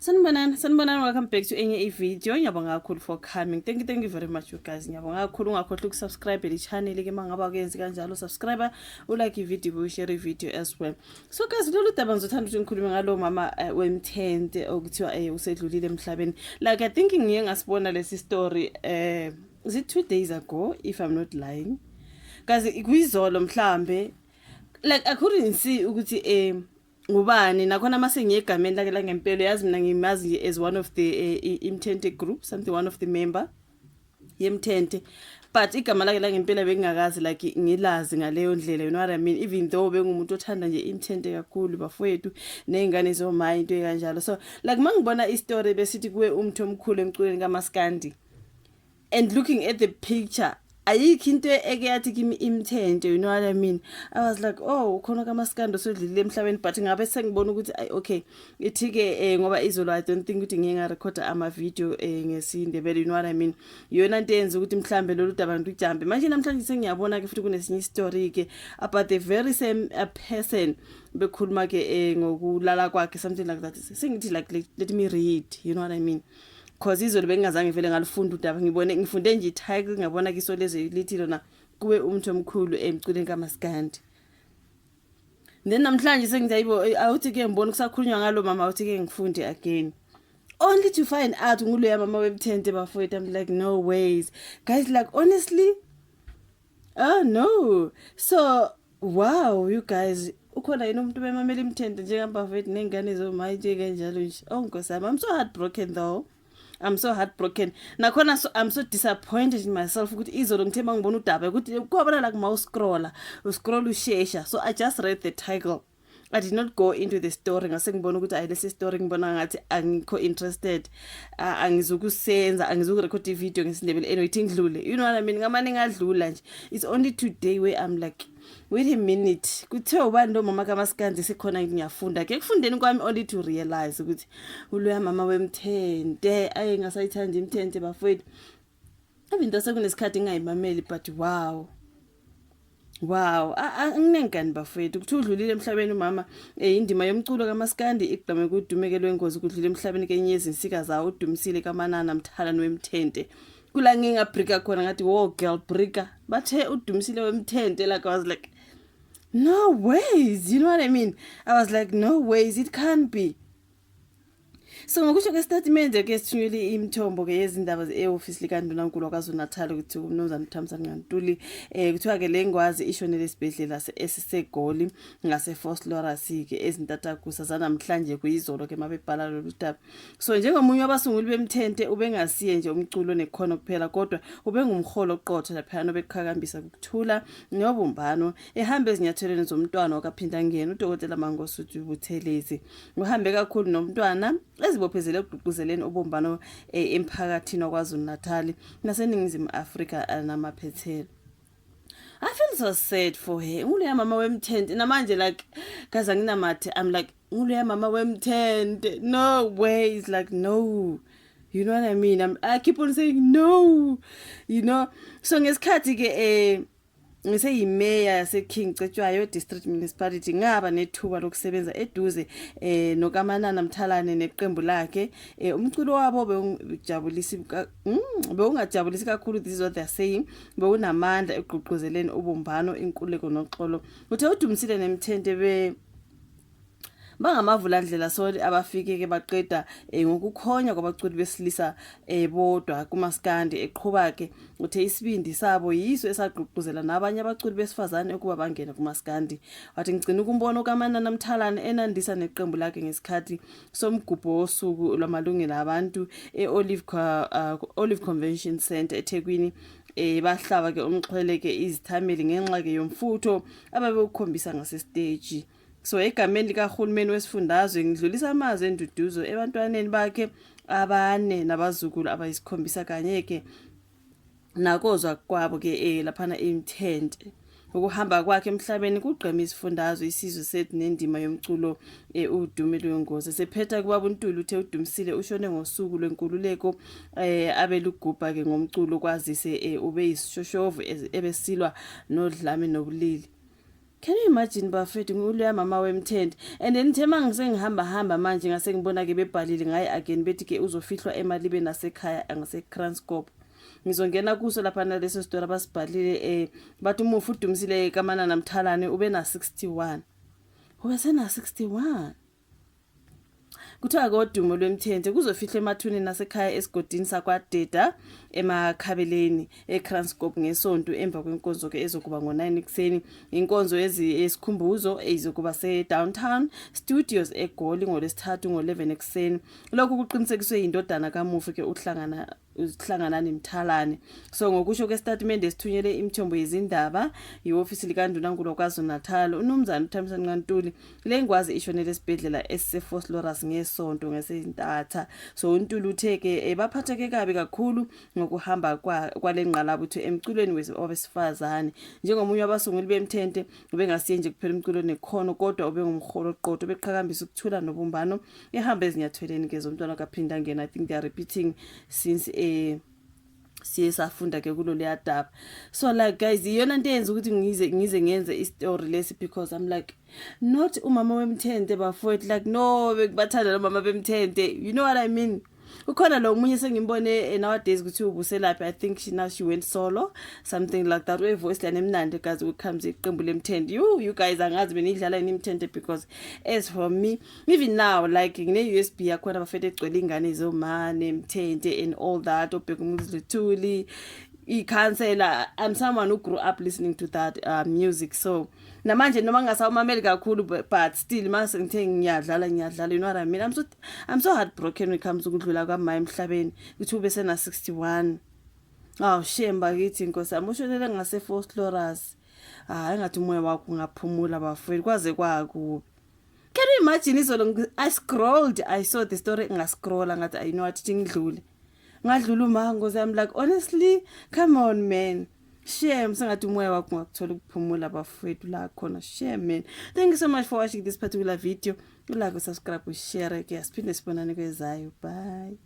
Sanibonani, welcome back to enye video. Ngiyabonga kakhulu for coming. Thank you very much you guys. Ngiyabonga kakhulu ungakhohlwa ukusubscribe le channel ke mangaba kuyenza kanjalo subscribe, ulike video, ushare video as well. So guys, lolu daba ngizothanda ukuthi ngikhulume ngalo mama wemthente okuthiwa usedlulile emhlabeni. Like I think ngiye ngasibona lesi story is it 2 days ago if I'm not lying. Guys, kuyizolo mhlambe like I couldn't see ukuthi ngubani nakhona mase ngiyegameni lake la ngempelo yazi mina ngimazi as one of the imthente group, something one of the member yemthente, but igama lake la ngempela bengingakazi like ngilazi ngaleyo ndlela, you know what I mean, even though bengumuntu othanda nje imthente kakhulu bafowethu nezingane zomayi into ekanjalo. So like mangibona istory besithi kuwe umuntu omkhulu emculweni kaMaskandi and looking at the picture ayikho into ekeyathi kimi imthente, you know what I mean. I was like, oh khona kaMaskandi osodlile emhlabeni, but ngabe sengibona ukuthi okay ithike ngoba izolo I don't think ukuthi ngiye ngarecord ama video ngesindebele, you know what I mean. Yona into yenza ukuthi mhlambe lolu daba ngijambe manje namhlanje sengiyabona ke futhi kunesinye story ke about the very same person bekhuluma ke ngokulala kwakhe, something like that. Sengithi like let me read, you know what I mean. Cause izolo bengazange vele ngalifunda udaba, ngifunde nje title ngabona ke isoleze lithi lona kuwe umuntu omkhulu emculweni kaMaskandi. Then namhlanje sengizayibo awuthi ke ngibona kusakhulunywa ngalo mama, awuthi ke ngifunde again only to find out ngulo ya mama wemthente bafowethu. I'm like no ways guys, like honestly oh no. So wow you guys, ukhona yini umuntu bemamela imthente njengambafowethu nengane zomayi nje kanjalo nje. Oh nkosami, I'm so heartbroken though. I'm so heartbroken. Nakhona I'm so disappointed in myself ukuthi izolo ngithemba ngibona udaba ukuthi kwabona la kuma uscroll ushesha. So I just read the title. I did not go into the story. Ngase ngibona ukuthi ayilesi story ngibona ngathi angikho interested. Angizukusenza, angizukurecord video ngesindebele anyway ngidlule. You know what I mean? Ngamane ngadlula nje. It's only today where I'm like wait a minute. Kuthe ubani lo mama kaMaskandi sekhona ngiyafunda. Ke kufundeni kwami only to realize ukuthi uloya mama wemthente ngasayithanda imthente bafowethu. Even though sekunesikhathi ngayimameli, but wow. Anginengani bafowethu ukuthi udlulile emhlabeni umama. Indima yomculo kaMaskandi igqame kudumekelwe ingozi ukudlula emhlabeni kenye izinsika zawo uDumisile kaManana Mthalane wemthente. Kula ngingabrika khona ngathi wo girl brika, bathe uDumisile wemthente. Like I was like no ways, you know what I mean. I was like no ways, it can't be. So ngokusho ke statement ke sithunyele imithombo ke yezindaba ze-office likaNdunankulu KwaZulu-Natal ukuthi uMnumzane Thamsanqa Ntuli kuthiwa ke lengwazi ishonele esibhedlela esisegoli ngase Vosloorus ke ezintathakusa zanamhlanje kuyizolo ke mabebhala lolu daba. So njengomunye wabasunguli bemthente ubengasiye nje umculo nekhono kuphela, kodwa ubengumholo oqotho lapha nobeqhakambisa ukuthula nobumbano ehamba ezinyathelweni zomntwana okaphinda ngene uDokotela Mangosuthu Buthelezi. Uhambe kakhulu nomntwana ezibophezele ukugqugquzeleni ubumbano emphakathini kwaZulu-Natal naseningizimu Afrika namaphethelo. I feel so sad for her. Nguleya mama wemthente namanje like kaza nginamathe, I'm like nguleya mama wemthente, no ways, like no, you know what I mean. I keep on saying no, you know. So ngesikhathi ke ngiseyimeya yaseKing Cetshwayo district municipality ngaba nethuba lokusebenza eduze nokaManana Mthalane neqembu lakhe. Umculo wabo bewungajabulisi kakhulu, this is what they're saying. Bewunamandla egqugquzeleni ubumbano, inkululeko noxolo. Uthe uDumisile nemthente bangamavulandlela soli abafike ke baqeda ngokukhonya kwabaculi besilisa bodwa kuMaskandi eqhubeka ke. Uthe isibindi sabo yiso esagqugquzela nabanye abaculi besifazane ukuba bangene kuMaskandi. Wathi ngicina ukumbona kaManana Mthalane enandisa neqembu lakhe ngesikhathi somgubho wosuku lwamalungelo abantu Olive Convention Center eThekwini. Bahlaba ke umxhwele ke izithameli ngenxa ke yomfutho ababekhombisa ngase stage. So egameni likahulumeni wesifundazwe ngidlulisa amazwi enduduzo ebantwaneni bakhe abane nabazukulu abayisikhombisa kanye ke nakozwa kwabo ke laphana imthente. Ukuhamba kwakhe emhlabeni kugqema isifundazwe isizwe sethu nendima yomculo uDumile wengozi sephetha kubaba uNtuli. Uthe uDumisile ushone ngosuku lwenkululeko abelugubha ke ngomculo kwazise ube yisishoshovu ebesilwa nodlame nobulili. Can you imagine bafethu nguloya mama weMthende and then thema ngisengihamba manje ngase ngibona ke bebhalile ngaye again bethi ke uzofihlwa eMalibe nasekhaya angase-Kranskop. Ngizongena kuso lapha naleso story abasibhalile bathi umufi uDumisile kaManana Mthalane ube na 61. Ube sena 61. Kuthiwa kodumo lweMthende kuzofihlwa emathuneni nasekhaya esigodini sakwaDeda emakhabeleni eKranskop ngesonto emva kwenkonzo ke ezokuba ngo9 ekseni. Inkonzo esikhumbuzo ezizokuba se-Downtown Studios eGoli ngolesithathu ngo11 ekseni. Lokhu kuqinisekiswe indodana kamufi ke uHlanganani Mthalane. So ngokusho kwestatement esithunyelwe imithombo yezindaba iofisi likaNdunankulu kwaZulu-Natal uNumzana uThamisani Ncantuli lengwazi ishonele esibhedlela esise-Vosloorus ngesonto ngesintatha. So uNtuli utheke baphatheke kabi kakhulu ngokuhamba kwalenqalabutho emculweni wabesifazane. Njengomunye wabasunguli beMthende ubengasiye nje kuphela umculo nekhono kodwa ubengumholo oqotho beqhakambisa ukuthula nobumbano ehamba ezinyatheleni ke zomntwana kaPhinda ngena. I think they are repeating since siye safunda ke kulo leyadaba. So like guys iyona into eyenza ukuthi ngize istory lesi because I'm like not umama weMthende bafowethu like no bekubathanda lo mama beMthende, you know what I mean. Ukhona lo munye sengimbone nowadays ukuthi ubuselaphi. I think she went solo something like that. We voice line emnandi guys comes iqembu leMthende. You guys angazi benidlala iMthende because as for me even now like ngine USB yakhona bafethu egcwele ingane zomane eMthende and all that obheka uMzilithuli I-counselor. I'm someone who grew up listening to that music. So namanje noma ngasawumameli kakhulu but still mase ngithe ngiyadlala you know what I mean. I'm so heartbroken when it comes to ukudlula kwamama emhlabeni ukuthi ube sena 61. Oh shame bakithi inkosi amushonele ngase-Vosloorus. Engathi umoya wakho ungaphumula bafowethu kwaze kwakubi. Can you imagine izolo I saw the story ngascrolla ngathi I know what ngidlule. Ngadlula umango I'm like honestly come on man. Shame sengathi umoya wakho ungakuthola ukuphumula bafowethu la khona. Shame man. Thank you so much for watching this particular video. Like, subscribe, share ke. Siphinde sibonane kwezayo. Bye.